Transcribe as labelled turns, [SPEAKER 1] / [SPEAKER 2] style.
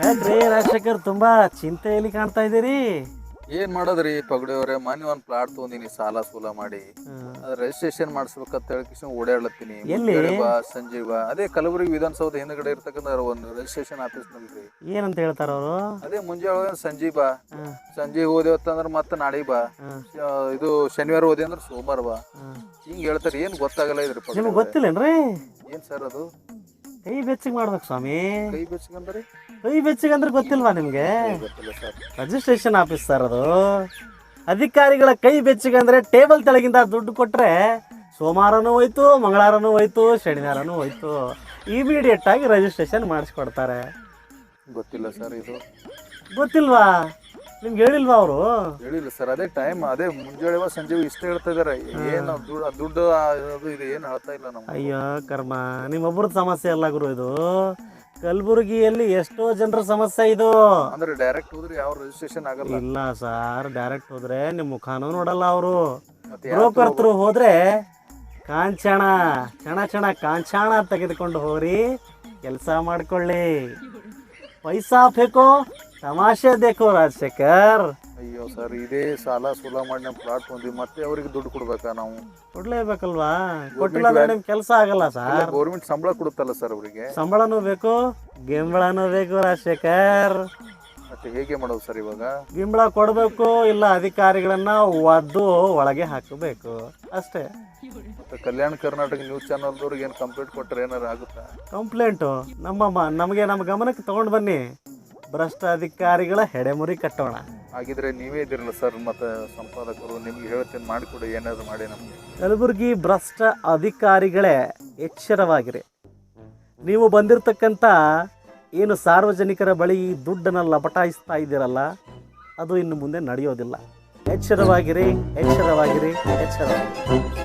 [SPEAKER 1] ಯಾಕ್ರಿ ರಾಜಶೇಖರ್ ತುಂಬಾ ಚಿಂತೆಯಲ್ಲಿ ಕಾಣ್ತಾ ಇದ್ದೀರಿ?
[SPEAKER 2] ಏನ್ ಮಾಡೋದ್ರಿ ಪಗಡಿ ಅವ್ರೆ, ಮೊನ್ನೆ ಒಂದ್ ಪ್ಲಾಟ್ ತೊಗೊಂಡಿನಿ ಸಾಲ ಸೂಲ ಮಾಡಿ. ಅದ್ ರಿಜಿಸ್ಟ್ರೇಷನ್ ಮಾಡಿಸ್ಬೇಕಂತ ಹೇಳಿ ಓಡಾಡ್ಲತ್ತೀನಿ.
[SPEAKER 1] ಎಲ್ಲಿ?
[SPEAKER 2] ಮುಂಜಾನೆ ಬಾ ಸಂಜೆ ಬಾ, ಅದೇ ಕಲಬುರಗಿ ವಿಧಾನಸೌಧ ಹಿಂದ್ಗಡೆ ಇರ್ತಕ್ಕಂಥ ಒಂದು ರಿಜಿಸ್ಟ್ರೇಷನ್ ಆಫೀಸ್ ನಲ್ಲಿ.
[SPEAKER 1] ಏನಂತ ಹೇಳ್ತಾರ ಅವರು?
[SPEAKER 2] ಅದೇ ಮುಂಜಾನೆ ಸಂಜೆ ಬಾ, ಸಂಜೆ ಹೋದೇವತ್ತಂದ್ರ ಮತ್ತೆ ನಾಳೆಗೆ ಬಾ, ಇದು ಶನಿವಾರ ಹೋದೆ ಅಂದ್ರೆ ಸೋಮವಾರ ಬಾ, ಹಿಂಗ್ ಹೇಳ್ತಾರೆ. ಏನ್ ಗೊತ್ತಾಗಲ್ಲ ಇದ್ರಿ ಪಗಡಿ
[SPEAKER 1] ನಿಮ್ಗೆ ಗೊತ್ತಿಲ್ಲೇನ್ರಿ?
[SPEAKER 2] ಏನ್ ಸರ್ ಅದು?
[SPEAKER 1] ಕೈ ಬೆಚ್ಚಗೆ ಮಾಡ್ಬೇಕು ಸ್ವಾಮಿ.
[SPEAKER 2] ಕೈ ಬೆಚ್ಚಗಂದ್ರಿ?
[SPEAKER 1] ಕೈ ಬೆಚ್ಚಗೆ ಅಂದ್ರೆ ಗೊತ್ತಿಲ್ವಾ ನಿಮ್ಗೆ?
[SPEAKER 2] ಗೊತ್ತಿಲ್ಲ ಸರ್.
[SPEAKER 1] ರಿಜಿಸ್ಟ್ರೇಷನ್ ಆಫೀಸ್ ಸರ್ ಅದು. ಅಧಿಕಾರಿಗಳ ಕೈ ಬೆಚ್ಚಗೆ ಅಂದ್ರೆ ಟೇಬಲ್ ತೆಳಗಿಂದ ದುಡ್ಡು ಕೊಟ್ರೆ ಸೋಮವಾರನೂ ಹೋಯ್ತು, ಮಂಗಳವಾರನೂ ಹೋಯ್ತು, ಶನಿವಾರನೂ ಹೋಯ್ತು, ಇಮಿಡಿಯೇಟ್ ಆಗಿ ರಿಜಿಸ್ಟ್ರೇಷನ್ ಮಾಡಿಸ್ಕೊಡ್ತಾರೆ.
[SPEAKER 2] ಗೊತ್ತಿಲ್ಲ ಸರ್ ಇದು.
[SPEAKER 1] ಗೊತ್ತಿಲ್ವಾ? ನಿಮ್ಗೆ ಹೇಳಿಲ್ವಾ ಅವರು?
[SPEAKER 2] ಹೇಳಿಲ್ಲ ಸರ್. ಅದೇ ಟೈಮ್, ಅದೇ ಮುಂಜಾನೆ ಸಂಜೆ ಇಷ್ಟ ಹೇಳ್ತಾ ಇದಾರೆ. ಏನು ದುಡ್ಡು ಅದು ಇದು ಏನು ಹೇಳ್ತಾ ಇಲ್ಲ ನಮ್ಗೆ.
[SPEAKER 1] ಅಯ್ಯೋ ಕರ್ಮ, ನಿಮ್ಮೊಬ್ರದ್ದು ಸಮಸ್ಯೆ ಅಲ್ಲ ಗುರು ಇದು. ಕಲಬುರಗಿಯಲ್ಲಿ ಎಷ್ಟೋ ಜನರ ಸಮಸ್ಯೆ ಇದು.
[SPEAKER 2] ಅಂದ್ರೆ ಡೈರೆಕ್ಟ್ ಹೋದ್ರೆ ಯಾವ ರಿಜಿಸ್ಟ್ರೇಷನ್ ಆಗಲ್ಲ.
[SPEAKER 1] ಇಲ್ಲ ಸರ್, ಡೈರೆಕ್ಟ್ ಹೋದ್ರೆ ನಿಮ್ಮ ಮುಖಾನೂ ನೋಡಲ್ಲ ಅವರು.
[SPEAKER 2] ಮತ್ತೆ
[SPEAKER 1] ಬ್ರೋಕರ್ ಹತ್ರ ಹೋದ್ರೆ ಕಾಂಚಾಣ ಚಣ ಚಣ ಕಾಂಚಾಣ ತೆಗೆದುಕೊಂಡು ಹೋಗ್ರಿ, ಕೆಲಸ ಮಾಡ್ಕೊಳ್ಳಿ. ಪೈಸಾ ಬೇಕೋ ತಮಾಷೆ ದೇಕೋ ರಾಜಶೇಖರ್.
[SPEAKER 2] ಅಯ್ಯೋ ಸರ್, ಇದೇ ಸಾಲ ಸೂಲ ಮಾಡಿ ನಮ್ಮ ಪ್ಲಾಟ್ ಹೊಂದಿ ಮತ್ತೆ ಅವ್ರಿಗೆ ದುಡ್ಡು ಕೊಡ್ಬೇಕಾ ನಾವು?
[SPEAKER 1] ಕೊಡ್ಲೇಬೇಕಲ್ವಾ? ಕೊಟ್ಟಿಲ್ಲ ಅಂದ್ರೆ ನಿಮ್ ಕೆಲಸ ಆಗಲ್ಲ ಸರ್.
[SPEAKER 2] ಗೌರ್ಮೆಂಟ್ ಸಂಬಳ ಕೊಡುತ್ತಲ್ಲ ಸರ್ ಅವರಿಗೆ.
[SPEAKER 1] ಸಂಬಳನೂ ಬೇಕು, ಗಿಂಬಳನೂ ಬೇಕು ರಾಜಶೇಖರ್.
[SPEAKER 2] ಮತ್ತೆ ಹೇಗೆ ಮಾಡೋದು ಸರ್ ಇವಾಗ?
[SPEAKER 1] ಗಿಂಬಳ ಕೊಡಬೇಕು, ಇಲ್ಲ ಅಧಿಕಾರಿಗಳನ್ನ ಒದ್ದು ಒಳಗೆ ಹಾಕಬೇಕು ಅಷ್ಟೇ.
[SPEAKER 2] ಮತ್ತೆ ಕಲ್ಯಾಣ ಕರ್ನಾಟಕ ನ್ಯೂಸ್ ಚಾನಲ್ದವ್ರಿಗೆ ಏನು ಕಂಪ್ಲೇಂಟ್ ಕೊಟ್ಟರೆ ಏನಾರು ಆಗುತ್ತಾ?
[SPEAKER 1] ಕಂಪ್ಲೇಂಟು ನಮ್ಮ ಗಮನಕ್ಕೆ ತಗೊಂಡು ಬನ್ನಿ. ಭ್ರಷ್ಟ ಅಧಿಕಾರಿಗಳ ಹೆಡೆಮುರಿ ಕಟ್ಟೋಣ.
[SPEAKER 2] ಹಾಗಿದ್ರೆ ನೀವೇ ಇದಿರಲ್ಲ ಸರ್, ಮತ್ತೆ ಸಂಪಾದಕರು, ನಿಮ್ಗೆ ಹೇಳ್ತೀನಿ ಮಾಡಿಕೊಡಿ, ಏನಾದ್ರು ಮಾಡಿ ನಮಗೆ.
[SPEAKER 1] ಕಲಬುರಗಿ ಭ್ರಷ್ಟ ಅಧಿಕಾರಿಗಳೇ ಎಚ್ಚರವಾಗಿರಿ. ನೀವು ಬಂದಿರತಕ್ಕಂಥ ಏನು ಸಾರ್ವಜನಿಕರ ಬಳಿ ದುಡ್ಡನ್ನು ಲಪಟಾಯಿಸ್ತಾ ಇದ್ದೀರಲ್ಲ, ಅದು ಇನ್ನು ಮುಂದೆ ನಡೆಯೋದಿಲ್ಲ. ಎಚ್ಚರವಾಗಿರಿ, ಎಚ್ಚರವಾಗಿರಿ, ಎಚ್ಚರವಾಗಿರಿ.